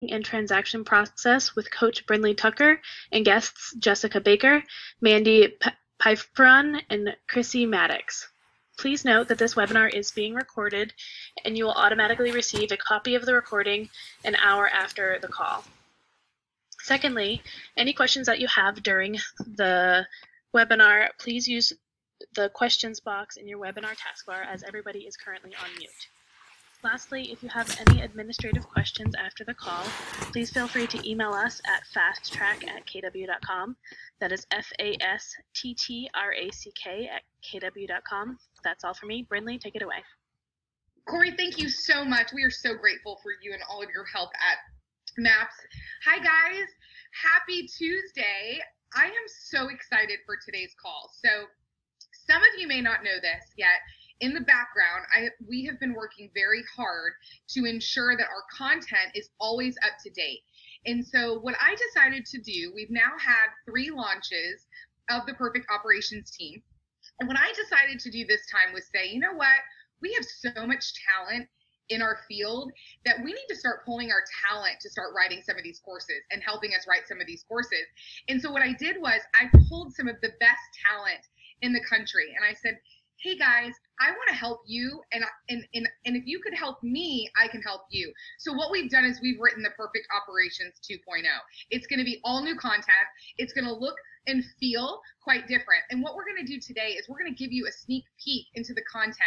and Transaction Process with Coach Brinley Tucker and guests Jessica Baker, Mandy Piperon, and Chrissy Maddox. Please note that this webinar is being recorded and you will automatically receive a copy of the recording an hour after the call. Secondly, any questions that you have during the webinar, please use the questions box in your webinar taskbar as everybody is currently on mute. Lastly, if you have any administrative questions after the call, please feel free to email us at fasttrack@kw.com. That is FASTTRACK@kw.com. That's all for me. Brinley, take it away. Corey, thank you so much. We are so grateful for you and all of your help at MAPS. Hi, guys. Happy Tuesday. I am so excited for today's call. So some of you may not know this yet. In the background, we have been working very hard to ensure that our content is always up to date. And so what I decided to do, we've now had 3 launches of the Perfect Operations team. And what I decided to do this time was say, you know what? We have so much talent in our field that we need to start pulling our talent to start writing some of these courses and helping us write some of these courses. And so what I did was I pulled some of the best talent in the country and I said, hey guys, I want to help you, and if you could help me, I can help you. So what we've done is we've written the Perfect Operations 2.0. It's going to be all new content. It's going to look and feel quite different. And what we're going to do today is we're going to give you a sneak peek into the content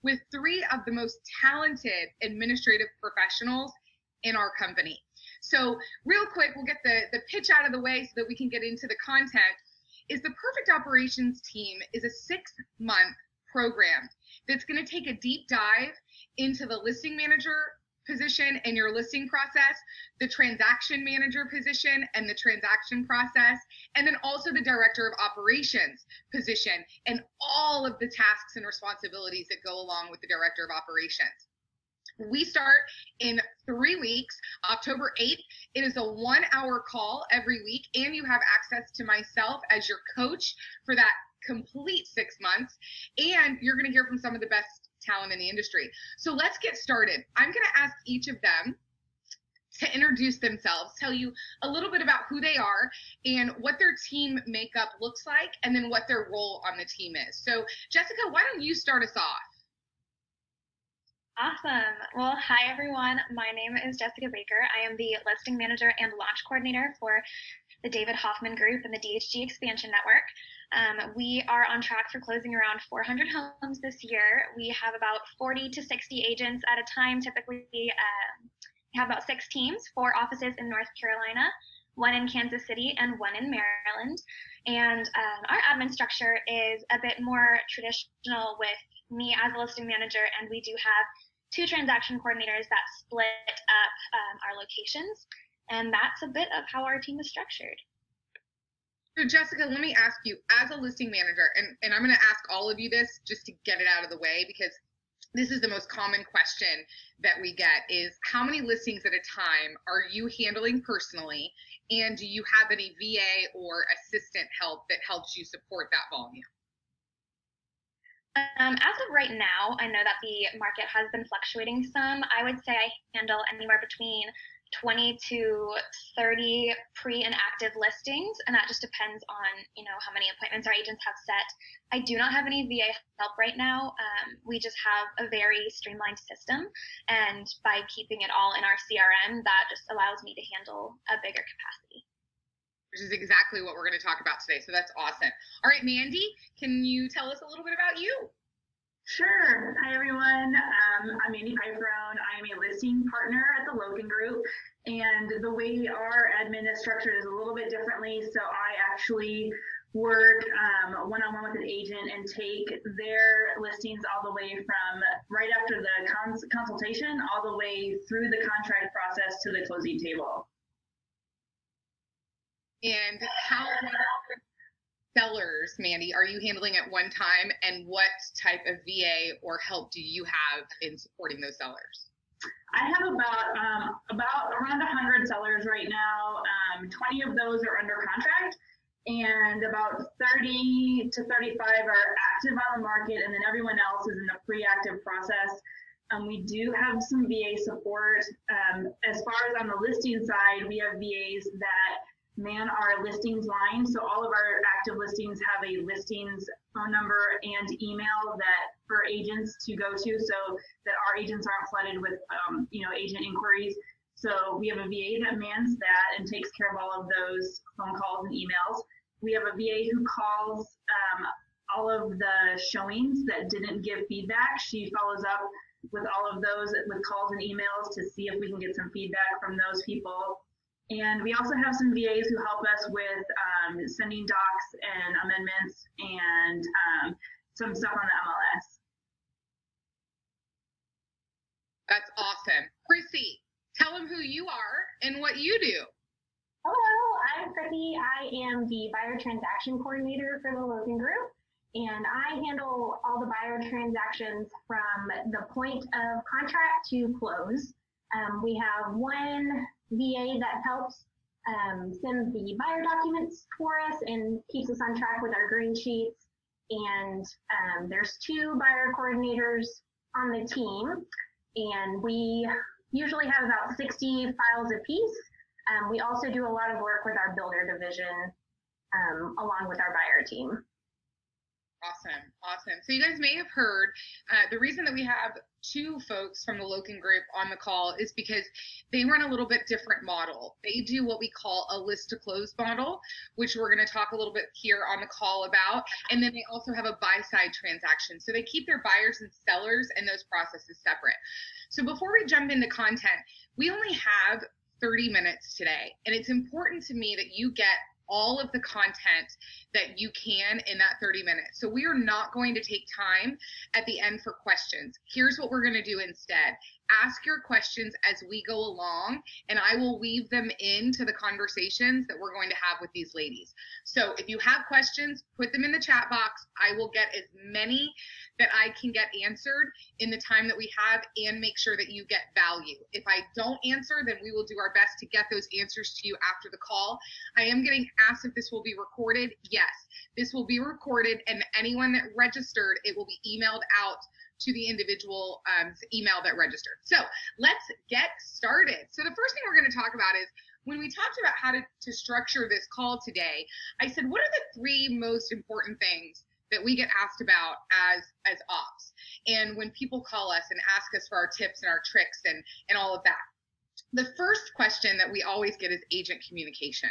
with 3 of the most talented administrative professionals in our company. So real quick, we'll get the pitch out of the way so that we can get into the content. Is the Perfect Operations team is a 6-month program that's going to take a deep dive into the listing manager position and your listing process, the transaction manager position and the transaction process, and then also the director of operations position and all of the tasks and responsibilities that go along with the director of operations. We start in 3 weeks, October 8th. It is a 1-hour call every week, and you have access to myself as your coach for that complete 6 months, and you're going to hear from some of the best talent in the industry. So let's get started. I'm going to ask each of them to introduce themselves, tell you a little bit about who they are and what their team makeup looks like, and then what their role on the team is. So Jessica, why don't you start us off? Awesome. Well, hi everyone. My name is Jessica Baker. I am the listing manager and launch coordinator for the David Hoffman Group and the DHG Expansion Network. We are on track for closing around 400 homes this year. We have about 40 to 60 agents at a time. Typically, we have about 6 teams, 4 offices in North Carolina, 1 in Kansas City, and 1 in Maryland. And our admin structure is a bit more traditional with me as a listing manager, and we do have 2 transaction coordinators that split up our locations. And that's a bit of how our team is structured. So Jessica, let me ask you, as a listing manager, and I'm going to ask all of you this just to get it out of the way, because this is the most common question that we get is how many listings at a time are you handling personally, and do you have any VA or assistant help that helps you support that volume? As of right now, I know that the market has been fluctuating some. I would say I handle anywhere between 20 to 30 pre and active listings, and that just depends on, how many appointments our agents have set. I do not have any VA help right now. We just have a very streamlined system, and by keeping it all in our CRM, that just allows me to handle a bigger capacity. Which is exactly what we're going to talk about today. So that's awesome. All right, Mandy, can you tell us a little bit about you? Sure. Hi, everyone. I'm Mandy Piperone. I am a listing partner at the Logan Group, and the way our admin is structured is a little bit differently. So I actually work one-on-one with an agent and take their listings all the way from right after the consultation all the way through the contract process to the closing table. And how many sellers, Mandy, are you handling at one time, and what type of VA or help do you have in supporting those sellers? I have about around 100 sellers right now. 20 of those are under contract, and about 30 to 35 are active on the market, and then everyone else is in the pre-active process. We do have some VA support. As far as on the listing side, we have VAs that man our listings line. So all of our active listings have a listings phone number and email that for agents to go to, so that our agents aren't flooded with, agent inquiries. So we have a VA that mans that and takes care of all of those phone calls and emails. We have a VA who calls all of the showings that didn't give feedback. She follows up with all of those with calls and emails to see if we can get some feedback from those people. And we also have some VAs who help us with sending docs and amendments and some stuff on the MLS. That's awesome. Chrissy, tell them who you are and what you do. Hello, I'm Chrissy. I am the buyer transaction coordinator for the Logan Group, and I handle all the buyer transactions from the point of contract to close. We have one VA that helps send the buyer documents for us and keeps us on track with our green sheets. And there's two buyer coordinators on the team, and we usually have about 60 files apiece. We also do a lot of work with our builder division along with our buyer team. Awesome. So you guys may have heard the reason that we have two folks from the Logan Group on the call is because they run a little bit different model. They do what we call a list to close model, which we're going to talk a little bit here on the call about. And then they also have a buy side transaction. So they keep their buyers and sellers and those processes separate. So before we jump into content, we only have 30 minutes today. And it's important to me that you get all of the content that you can in that 30 minutes. So we are not going to take time at the end for questions. Here's what we're going to do instead. Ask your questions as we go along, and I will weave them into the conversations that we're going to have with these ladies. So if you have questions, put them in the chat box. I will get as many that I can get answered in the time that we have and make sure that you get value. If I don't answer, then we will do our best to get those answers to you after the call. I am getting asked if this will be recorded. Yes, this will be recorded, and anyone that registered, it will be emailed out to the individual email that registered. So let's get started. So the first thing we're going to talk about is when we talked about how to structure this call today, I said, what are the three most important things that we get asked about as ops? And when people call us and ask us for our tips and our tricks and all of that, the first question that we always get is agent communication.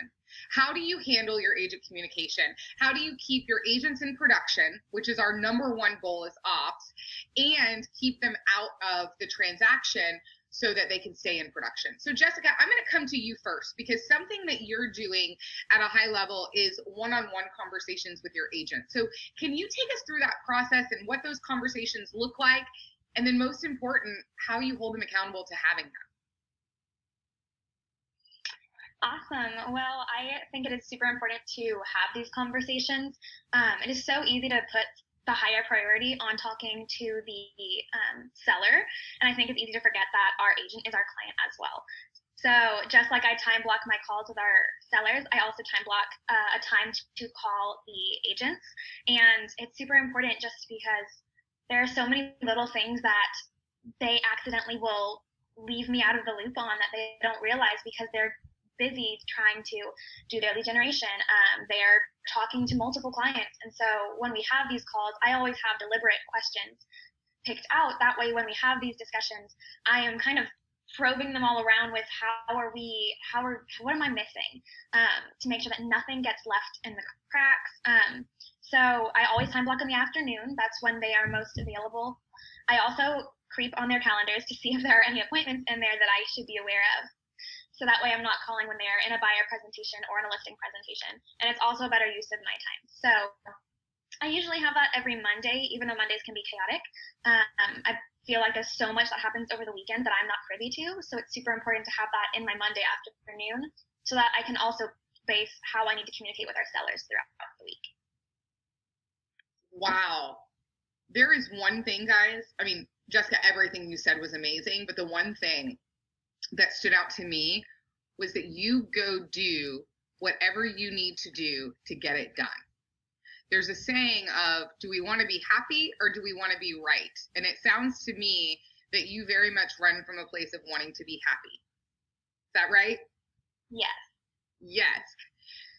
How do you handle your agent communication? How do you keep your agents in production, which is our number one goal as ops, and keep them out of the transaction so that they can stay in production? So Jessica, I'm going to come to you first, because something that you're doing at a high level is one-on-one conversations with your agent. So can you take us through that process and what those conversations look like? And then most important, how you hold them accountable to having them? Awesome. Well, I think it is super important to have these conversations. It is so easy to put the higher priority on talking to the seller, and I think it's easy to forget that our agent is our client as well. So just like I time block my calls with our sellers, I also time block a time to call the agents, and it's super important just because there are so many little things that they accidentally will leave me out of the loop on that they don't realize because they're busy trying to do their lead generation. They're talking to multiple clients. And so when we have these calls, I always have deliberate questions picked out. That way, when we have these discussions, I am kind of probing them all around with what am I missing, to make sure that nothing gets left in the cracks. So I always time block in the afternoon. That's when they are most available. I also creep on their calendars to see if there are any appointments in there that I should be aware of. So that way I'm not calling when they're in a buyer presentation or in a listing presentation. And it's also a better use of my time. So I usually have that every Monday, even though Mondays can be chaotic. I feel like there's so much that happens over the weekend that I'm not privy to. So it's super important to have that in my Monday afternoon so that I can also base how I need to communicate with our sellers throughout the week. Wow. There is one thing, guys. I mean, Jessica, everything you said was amazing, but the one thing that stood out to me was that you go do whatever you need to do to get it done. There's a saying of, do we want to be happy or do we want to be right? And it sounds to me that you very much run from a place of wanting to be happy. Is that right? Yes. Yes.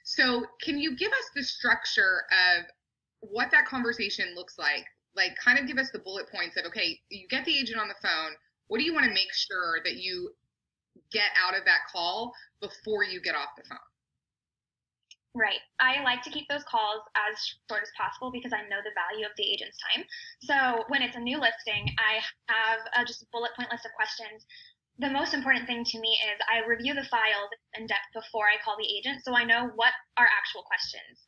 So can you give us the structure of what that conversation looks like? Like, kind of give us the bullet points of, okay, you get the agent on the phone. What do you want to make sure that you get out of that call before you get off the phone? Right. I like to keep those calls as short as possible because I know the value of the agent's time. So when it's a new listing, I have just a bullet point list of questions. The most important thing to me is I review the files in depth before I call the agent, so I know what are actual questions.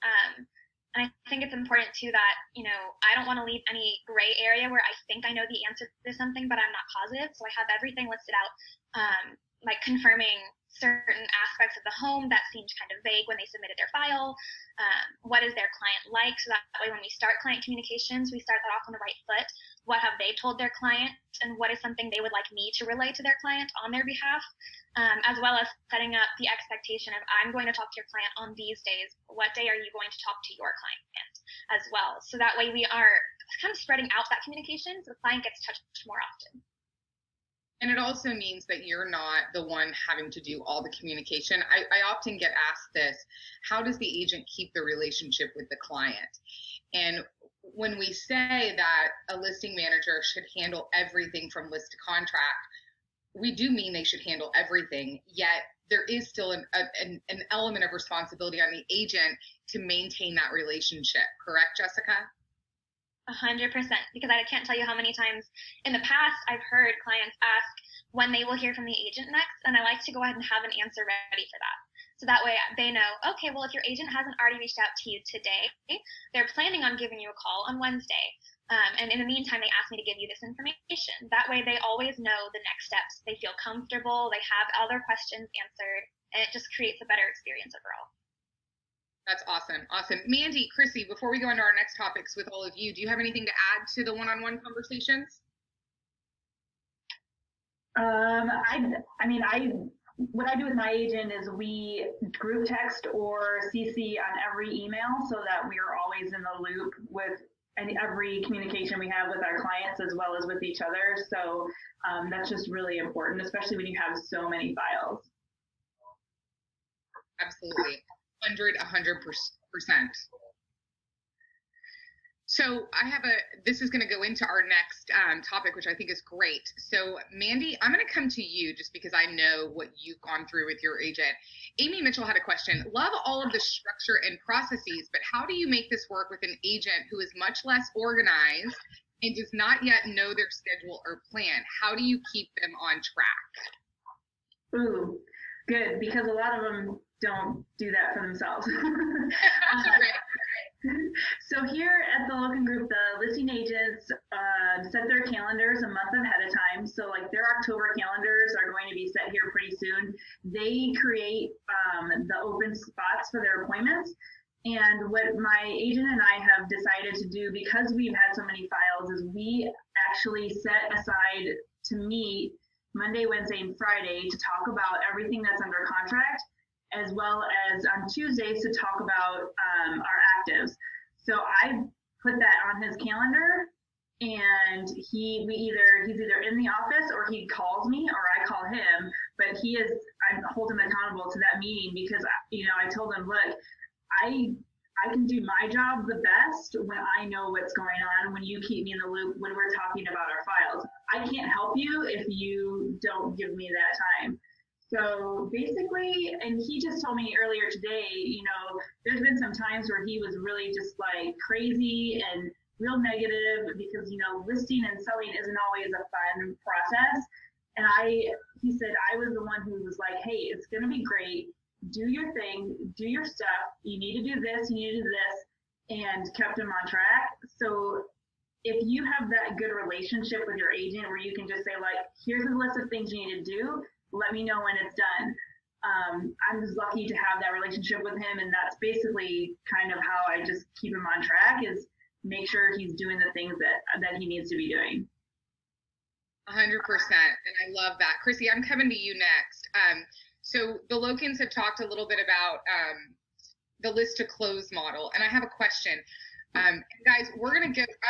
And I think it's important too that, I don't want to leave any gray area where I think I know the answer to something, but I'm not positive. So I have everything listed out, like confirming certain aspects of the home that seemed kind of vague when they submitted their file. What is their client like? So that way when we start client communications, we start that off on the right foot. What have they told their client, and what is something they would like me to relay to their client on their behalf, as well as setting up the expectation of, I'm going to talk to your client on these days. What day are you going to talk to your client as well? So that way we are kind of spreading out that communication so the client gets touched more often. And it also means that you're not the one having to do all the communication. I often get asked this, how does the agent keep the relationship with the client? And when we say that a listing manager should handle everything from list to contract, we do mean they should handle everything, yet there is still an element of responsibility on the agent to maintain that relationship. Correct, Jessica? 100%, because I can't tell you how many times in the past I've heard clients ask when they will hear from the agent next, and I like to go ahead and have an answer ready for that. So that way they know, okay, well, if your agent hasn't already reached out to you today, they're planning on giving you a call on Wednesday. And in the meantime, they ask me to give you this information. That way they always know the next steps. They feel comfortable, they have all their questions answered, and it just creates a better experience overall. That's awesome. Awesome. Mandy, Chrissy, before we go into our next topics with all of you, do you have anything to add to the one-on-one conversations? What I do with my agent is we group text or CC on every email so that we are always in the loop with every communication we have with our clients as well as with each other. So that's just really important, especially when you have so many files. Absolutely. 100%. So this is going to go into our next topic, which I think is great. So Mandy, I'm going to come to you just because I know what you've gone through with your agent. Amy Mitchell had a question. Love all of the structure and processes, but how do you make this work with an agent who is much less organized and does not yet know their schedule or plan? How do you keep them on track? Ooh, good, because a lot of them don't do that for themselves. So here at the Loken Group, the listing agents set their calendars a month ahead of time. So like their October calendars are going to be set here pretty soon. They create the open spots for their appointments. And what my agent and I have decided to do, because we've had so many files, is we actually set aside to meet Monday, Wednesday, and Friday to talk about everything that's under contract, as well as on Tuesdays to talk about our actives. So I put that on his calendar, and he's either in the office or he calls me or I call him, but I hold him accountable to that meeting because, I told him, look, I can do my job the best when I know what's going on, when you keep me in the loop, when we're talking about our files. I can't help you if you don't give me that time. So basically, and he just told me earlier today, there's been some times where he was really just like crazy and real negative because, listing and selling isn't always a fun process. And he said, I was the one who was like, hey, it's going to be great. Do your thing, do your stuff. You need to do this, you need to do this, and kept him on track. So if you have that good relationship with your agent where you can just say, like, here's a list of things you need to do, let me know when it's done. I'm just lucky to have that relationship with him, and that's basically kind of how I just keep him on track, is make sure he's doing the things that he needs to be doing. 100%, and I love that. Chrissy, I'm coming to you next. So the Lokens have talked a little bit about the list to close model, and I have a question. Guys, I'm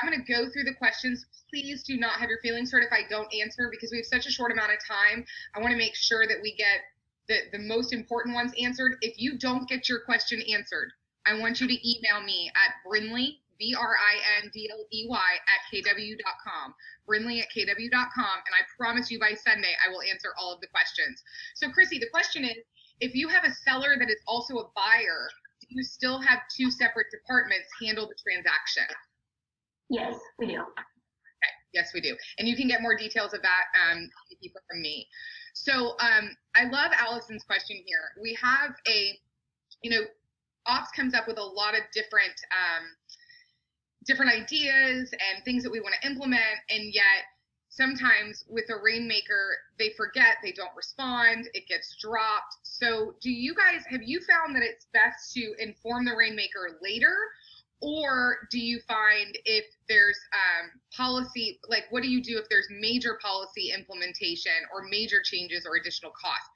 gonna go through the questions. Please do not have your feelings hurt if I don't answer, because we have such a short amount of time. I want to make sure that we get the most important ones answered. If you don't get your question answered, I want you to email me at Brindley, BRINDLEY @kw.com, Brindley@kw.com, and I promise you by Sunday I will answer all of the questions. So Chrissy, the question is, if you have a seller that is also a buyer, do you still have two separate departments handle the transaction? Yes, we do. Okay, yes, we do. And you can get more details of that from me. So I love Allison's question here. We have Ops comes up with a lot of different ideas and things that we want to implement, and yet sometimes with a rainmaker, they forget, they don't respond, it gets dropped. So have you found that it's best to inform the rainmaker later, or do you find if there's policy, like what do you do if there's major policy implementation or major changes or additional costs?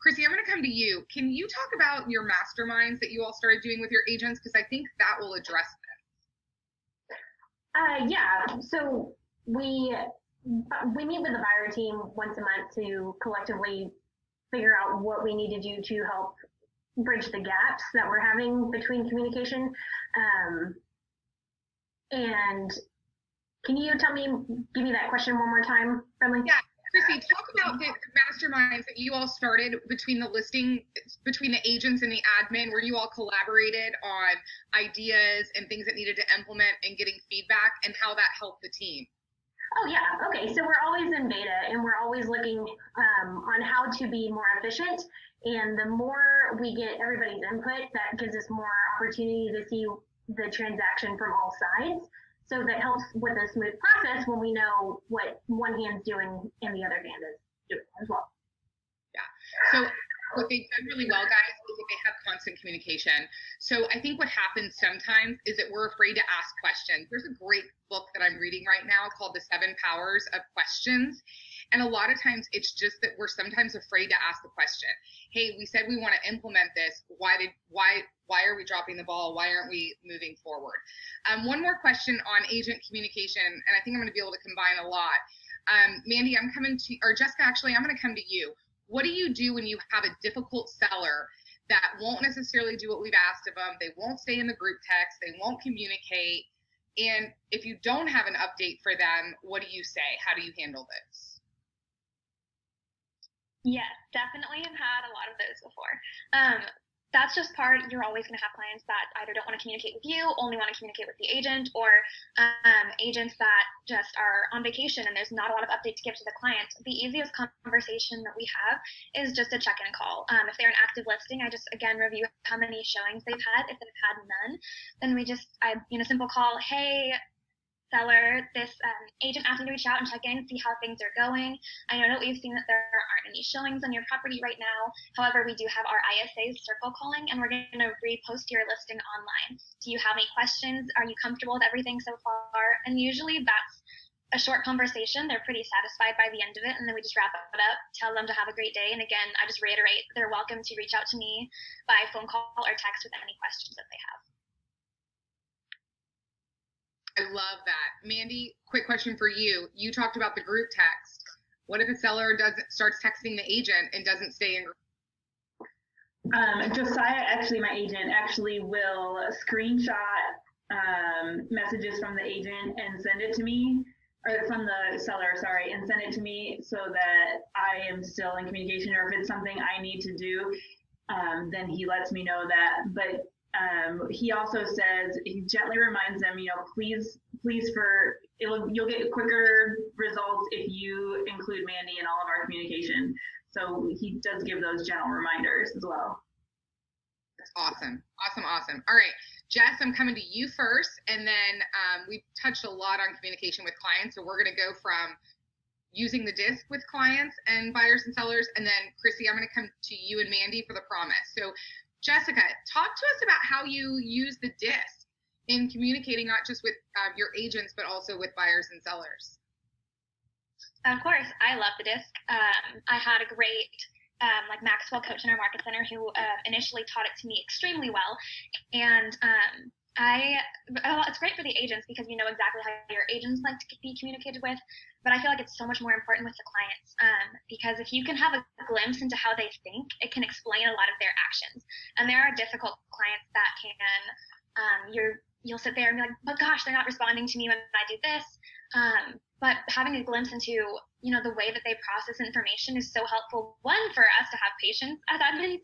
Chrissy, I'm going to come to you. Can you talk about your masterminds that you all started doing with your agents? Because I think that will address this. Yeah, so we meet with the buyer team once a month to collectively figure out what we need to do to help bridge the gaps that we're having between communication. And can you give me that question one more time, Brindley? Yeah, Chrissy, talk about the masterminds that you all started between the agents and the admin, where you all collaborated on ideas and things that needed to implement and getting feedback, and how that helped the team. Oh, yeah. Okay. So we're always in beta, and we're always looking on how to be more efficient. And the more we get everybody's input, that gives us more opportunity to see the transaction from all sides. So that helps with a smooth process when we know what one hand's doing and the other hand is doing as well. Yeah. So what they've done really well, guys, is that they have constant communication. So I think what happens sometimes is that we're afraid to ask questions. There's a great book that I'm reading right now called The 7 Powers of Questions. And a lot of times it's just that we're sometimes afraid to ask the question. Hey, we said we want to implement this. Why are we dropping the ball? Why aren't we moving forward? One more question on agent communication, and I think I'm going to be able to combine a lot. Mandy, Jessica, actually, I'm going to come to you. What do you do when you have a difficult seller that won't necessarily do what we've asked of them? They won't stay in the group text. They won't communicate. And if you don't have an update for them, what do you say? How do you handle this? Yes, definitely have had a lot of those before. That's just you're always going to have clients that either don't want to communicate with you, only want to communicate with the agent, or agents that just are on vacation and there's not a lot of update to give to the client. The easiest conversation that we have is just a check-in call. If they're an active listing, I just, again, review how many showings they've had. If they've had none, then a simple call, hey, seller, this agent asked me to reach out and check in, see how things are going. I know that we've seen that there aren't any showings on your property right now. However, we do have our ISAs circle calling, and we're going to repost your listing online. Do you have any questions? Are you comfortable with everything so far? And usually that's a short conversation. They're pretty satisfied by the end of it, and then we just wrap it up, tell them to have a great day. And again, I just reiterate, they're welcome to reach out to me by phone call or text with any questions that they have. I love that. Mandy, quick question for you. You talked about the group text. What if a seller starts texting the agent and doesn't stay in group? Josiah, my agent, will screenshot messages from the agent and send it to me, or from the seller, and send it to me so that I am still in communication, or if it's something I need to do, then he lets me know that. But he also says, he gently reminds them, please you'll get quicker results if you include Mandy in all of our communication. So he does give those gentle reminders as well. That's awesome. All right, Jess, I'm coming to you first, and then we've touched a lot on communication with clients. So we're going to go from using the disc with clients and buyers and sellers, and then Chrissy, I'm going to come to you and Mandy for the promise. So Jessica, talk to us about how you use the disc in communicating, not just with your agents, but also with buyers and sellers. Of course, I love the disc. I had a great Maxwell coach in our market center who initially taught it to me extremely well. And It's great for the agents because you know exactly how your agents like to be communicated with, but I feel like it's so much more important with the clients, because if you can have a glimpse into how they think, it can explain a lot of their actions. And there are difficult clients that you'll sit there and be like, but gosh, they're not responding to me when I do this. But having a glimpse into, the way that they process information is so helpful. One, for us to have patience as admins,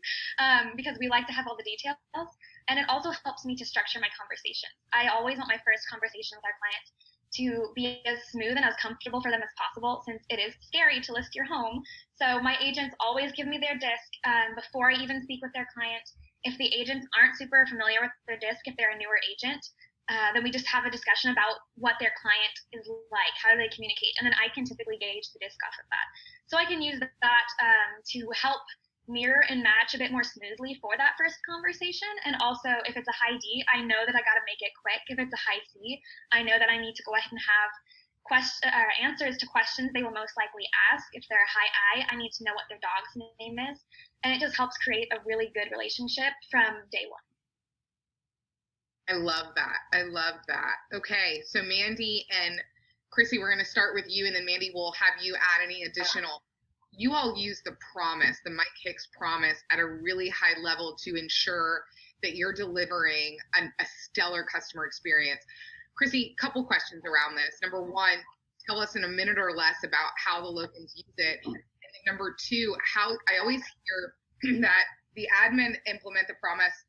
because we like to have all the details. And it also helps me to structure my conversations. I always want my first conversation with our clients to be as smooth and as comfortable for them as possible, since it is scary to list your home. So my agents always give me their DISC before I even speak with their client. If the agents aren't super familiar with their DISC, if they're a newer agent, then we just have a discussion about what their client is like, how do they communicate, and then I can typically gauge the DISC off of that. So I can use that to help mirror and match a bit more smoothly for that first conversation. And also, if it's a high D, I know that I got to make it quick. If it's a high C, I know that I need to go ahead and have answers to questions they will most likely ask. If they're a high I, I need to know what their dog's name is. And it just helps create a really good relationship from day one. I love that. Okay, so Mandy and Chrissy, we're going to start with you, and then Mandy will have you add any additional. You all use the promise, the Mike Hicks promise, at a really high level to ensure that you're delivering a stellar customer experience. Chrissy, a couple questions around this. Number one, tell us in a minute or less about how the Locums use it. And then number two, how I always hear that the admin implement the promise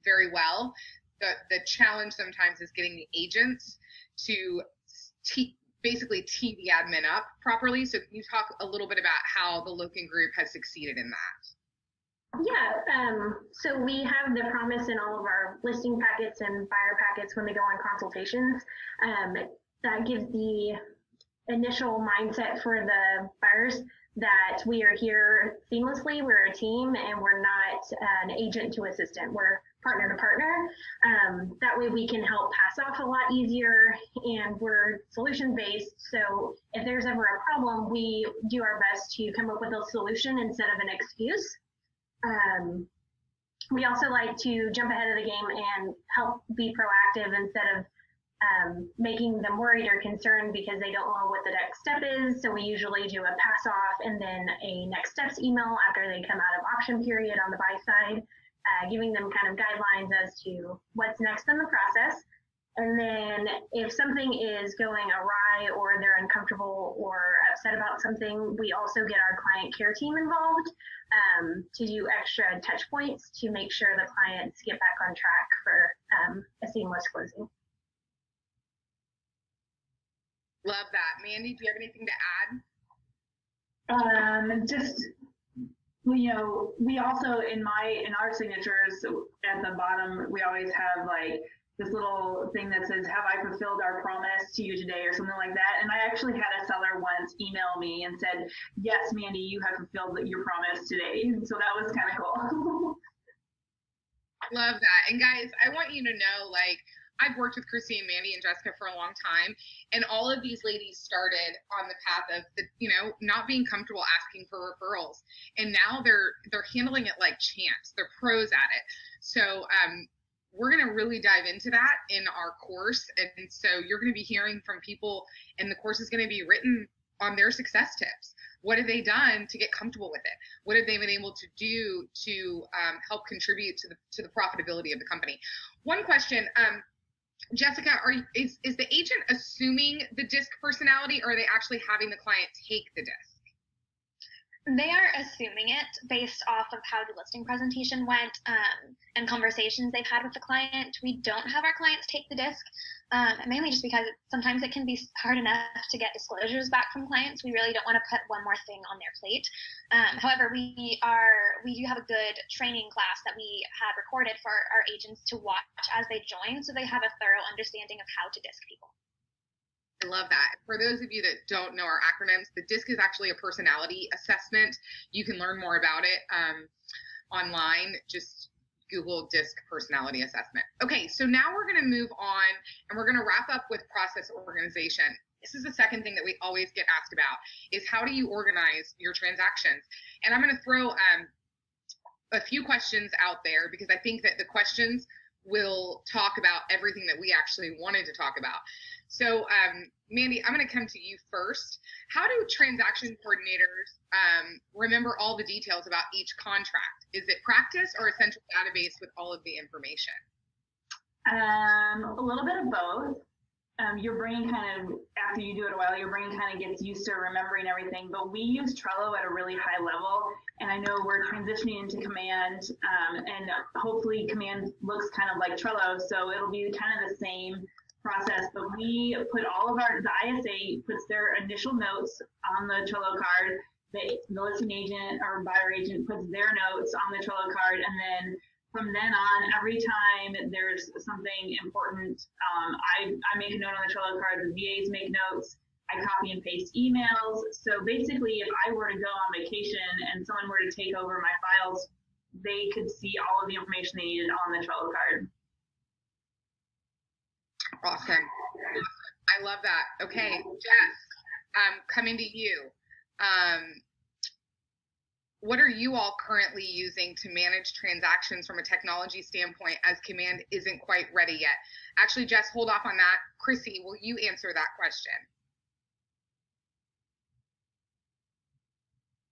very well. The challenge sometimes is getting the agents to basically tee the admin up properly. So can you talk a little bit about how the Locum Group has succeeded in that? Yeah, so we have the promise in all of our listing packets and buyer packets when they go on consultations. That gives the initial mindset for the buyers that we are here seamlessly, we're a team, and we're not an agent to assistant. We're partner to partner. That way we can help pass off a lot easier, and we're solution based. So if there's ever a problem, we do our best to come up with a solution instead of an excuse. We also like to jump ahead of the game and help be proactive instead of making them worried or concerned because they don't know what the next step is. So we usually do a pass off and then a next steps email after they come out of option period on the buy side, giving them kind of guidelines as to what's next in the process. And then if something is going awry or they're uncomfortable or upset about something, we also get our client care team involved to do extra touch points to make sure the clients get back on track for a seamless closing. Love that. Mandy, do you have anything to add? We also in our signatures at the bottom, we always have like this little thing that says, have I fulfilled our promise to you today, or something like that. And I actually had a seller once email me and said, yes, Mandy, you have fulfilled your promise today. So that was kind of cool. Love that. And guys, I want you to know, I've worked with Chrissy and Mandy and Jessica for a long time, and all of these ladies started on the path of not being comfortable asking for referrals, and now they're handling it like champs. They're pros at it. So we're going to really dive into that in our course, and so you're going to be hearing from people, and the course is going to be written on their success tips. What have they done to get comfortable with it? What have they been able to do to help contribute to the profitability of the company? One question. Jessica, is the agent assuming the DISC personality, or are they actually having the client take the DISC? They are assuming it based off of how the listing presentation went and conversations they've had with the client. We don't have our clients take the DISC, mainly just because sometimes it can be hard enough to get disclosures back from clients. We really don't want to put one more thing on their plate. However, we do have a good training class that we had recorded for our agents to watch as they join, so they have a thorough understanding of how to DISC people. I love that. For those of you that don't know our acronyms, the DISC is actually a personality assessment. You can learn more about it online. Just Google DISC personality assessment. Okay, so now we're going to move on, and we're going to wrap up with process organization. This is the second thing that we always get asked about, is how do you organize your transactions? And I'm going to throw a few questions out there, because I think that the questions will talk about everything that we actually wanted to talk about. So, Mandy, I'm going to come to you first. How do transaction coordinators remember all the details about each contract? Is it practice or a central database with all of the information? A little bit of both. Your brain kind of, after you do it a while, your brain kind of gets used to remembering everything. But we use Trello at a really high level, and I know we're transitioning into Command, and hopefully Command looks kind of like Trello, so it'll be kind of the same process. But we put all of the ISA puts their initial notes on the Trello card. The listing agent or buyer agent puts their notes on the Trello card, and then from then on, every time there's something important, I make a note on the Trello card, the VAs make notes, I copy and paste emails. So basically, if I were to go on vacation and someone were to take over my files, they could see all of the information they needed on the Trello card. Awesome. I love that. Okay, Jess, coming to you. What are you all currently using to manage transactions from a technology standpoint, as Command isn't quite ready yet? Actually, Jess, hold off on that. Chrissy, will you answer that question?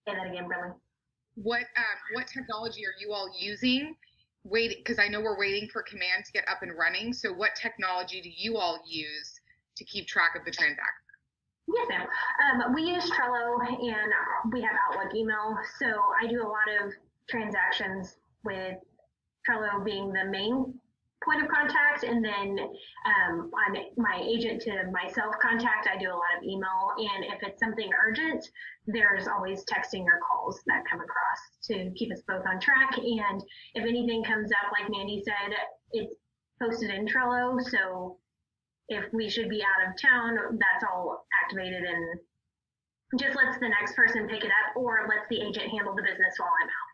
Say that again, Brenley. What technology are you all using? Because I know we're waiting for Command to get up and running. So what technology do you all use to keep track of the transaction? Yes, ma'am. We use Trello, and we have Outlook email. So I do a lot of transactions with Trello being the main point of contact, and then on my agent to myself contact, I do a lot of email. And if it's something urgent, there's always texting or calls that come across to keep us both on track. And if anything comes up, like Mandy said, it's posted in Trello. So if we should be out of town, that's all activated and just lets the next person pick it up, or lets the agent handle the business while I'm out.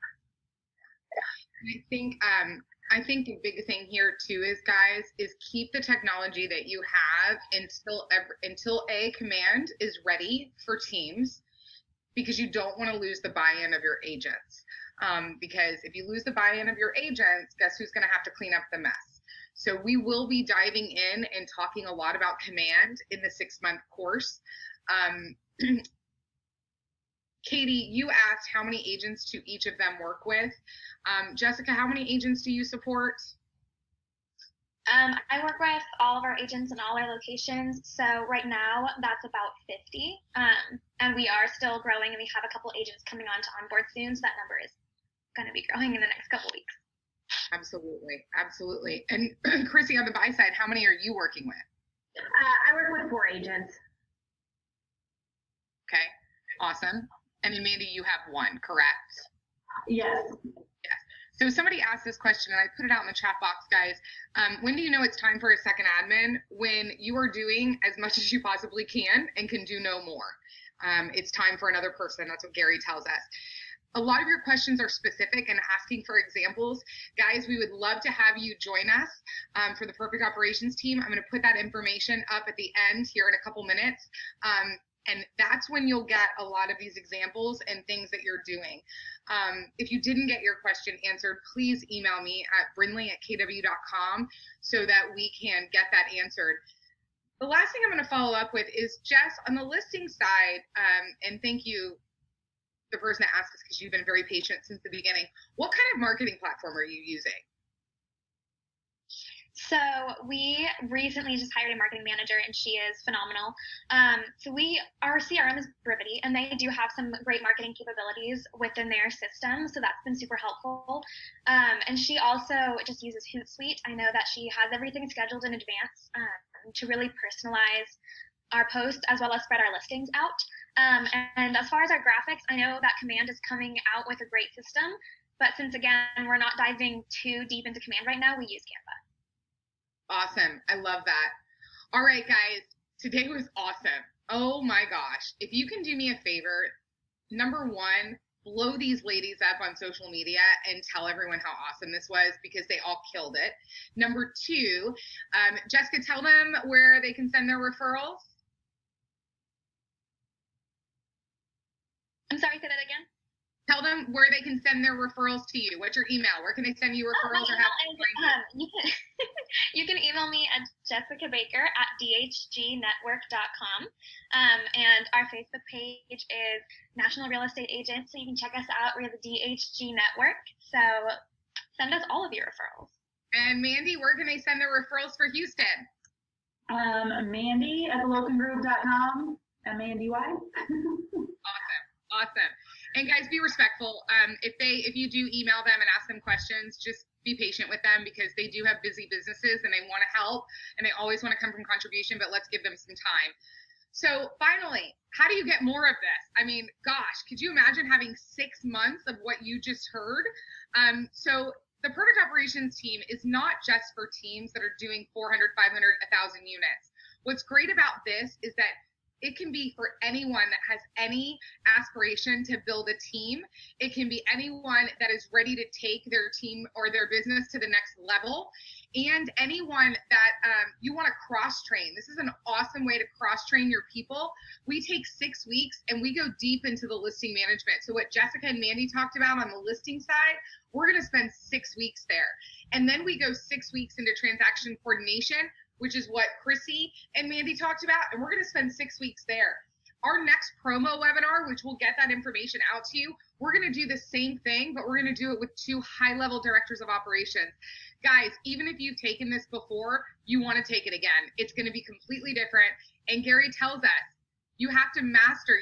I think the big thing here too is, guys, is keep the technology that you have until Command is ready for Teams, because you don't want to lose the buy-in of your agents. Because if you lose the buy-in of your agents, guess who's going to have to clean up the mess? So we will be diving in and talking a lot about Command in the 6-month course. Katie, you asked how many agents do each of them work with. Jessica, how many agents do you support? I work with all of our agents in all our locations. So right now that's about 50. And we are still growing, and we have a couple agents coming on to onboard soon. So that number is going to be growing in the next couple weeks. Absolutely. Absolutely. And Chrissy, on the buy side, how many are you working with? I work with 4 agents. Okay. Awesome. And then Mandy, you have 1, correct? Yes. Yes. So somebody asked this question, and I put it out in the chat box, guys. When do you know it's time for a second admin? When you are doing as much as you possibly can and can do no more. It's time for another person. That's what Gary tells us. A lot of your questions are specific and asking for examples. Guys, we would love to have you join us for the Perfect Operations team. I'm going to put that information up at the end here in a couple minutes. And that's when you'll get a lot of these examples and things that you're doing. If you didn't get your question answered, please email me at brinley@kw.com so that we can get that answered. The last thing I'm going to follow up with is, Jess, on the listing side, and thank you, the person that asked us, because you've been very patient since the beginning. What kind of marketing platform are you using? So we recently just hired a marketing manager, and she is phenomenal. So our CRM is Brivity, and they do have some great marketing capabilities within their system. So that's been super helpful. And she also just uses Hootsuite. I know that she has everything scheduled in advance to really personalize our posts as well as spread our listings out. And as far as our graphics, I know that Command is coming out with a great system, but since again, we're not diving too deep into Command right now, we use Canva. Awesome. I love that. All right, guys, today was awesome. Oh my gosh. If you can do me a favor, number 1, blow these ladies up on social media and tell everyone how awesome this was, because they all killed it. Number 2, Jessica, tell them where they can send their referrals. I'm sorry, say that again. Tell them where they can send their referrals to you. What's your email? Where can they send you referrals or have you can you can email me at jessicabaker@dhgnetwork.com. And our Facebook page is National Real Estate Agents, so you can check us out. We're the DHG Network. So send us all of your referrals. And Mandy, where can they send their referrals for Houston? Mandy at thelokengroup.com. Mandy Y. Awesome. And guys, be respectful. If you do email them and ask them questions, just be patient with them because they do have busy businesses and they want to help and they always want to come from contribution, but let's give them some time. So finally, how do you get more of this? I mean, gosh, could you imagine having 6 months of what you just heard? So the Perfect Operations team is not just for teams that are doing 400, 500, 1,000 units. What's great about this is that it can be for anyone that has any aspiration to build a team. It can be anyone that is ready to take their team or their business to the next level, and anyone that you want to cross-train. This is an awesome way to cross-train your people. We take 6 weeks and we go deep into the listing management. So what Jessica and Mandy talked about on the listing side, we're going to spend 6 weeks there. And then we go 6 weeks into transaction coordination, which is what Chrissy and Mandy talked about, and we're going to spend 6 weeks there. Our next promo webinar, which we'll get that information out to you, we're going to do the same thing, but we're going to do it with 2 high-level directors of operations. Guys, even if you've taken this before, you want to take it again. It's going to be completely different, and Gary tells us, you have to master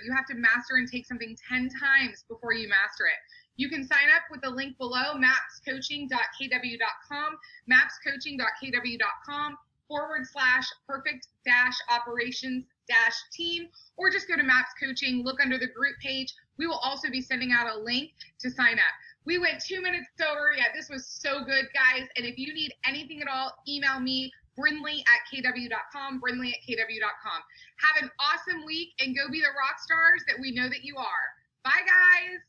and take something 10 times before you master it. You can sign up with the link below, mapscoaching.kw.com, mapscoaching.kw.com/perfect-operations-team, or just go to Maps Coaching, look under the group page. We will also be sending out a link to sign up. We went 2 minutes over. Yeah, this was so good, guys. And if you need anything at all, email me, Brindley@kw.com, Brindley@kw.com. Have an awesome week and go be the rock stars that we know that you are. Bye, guys.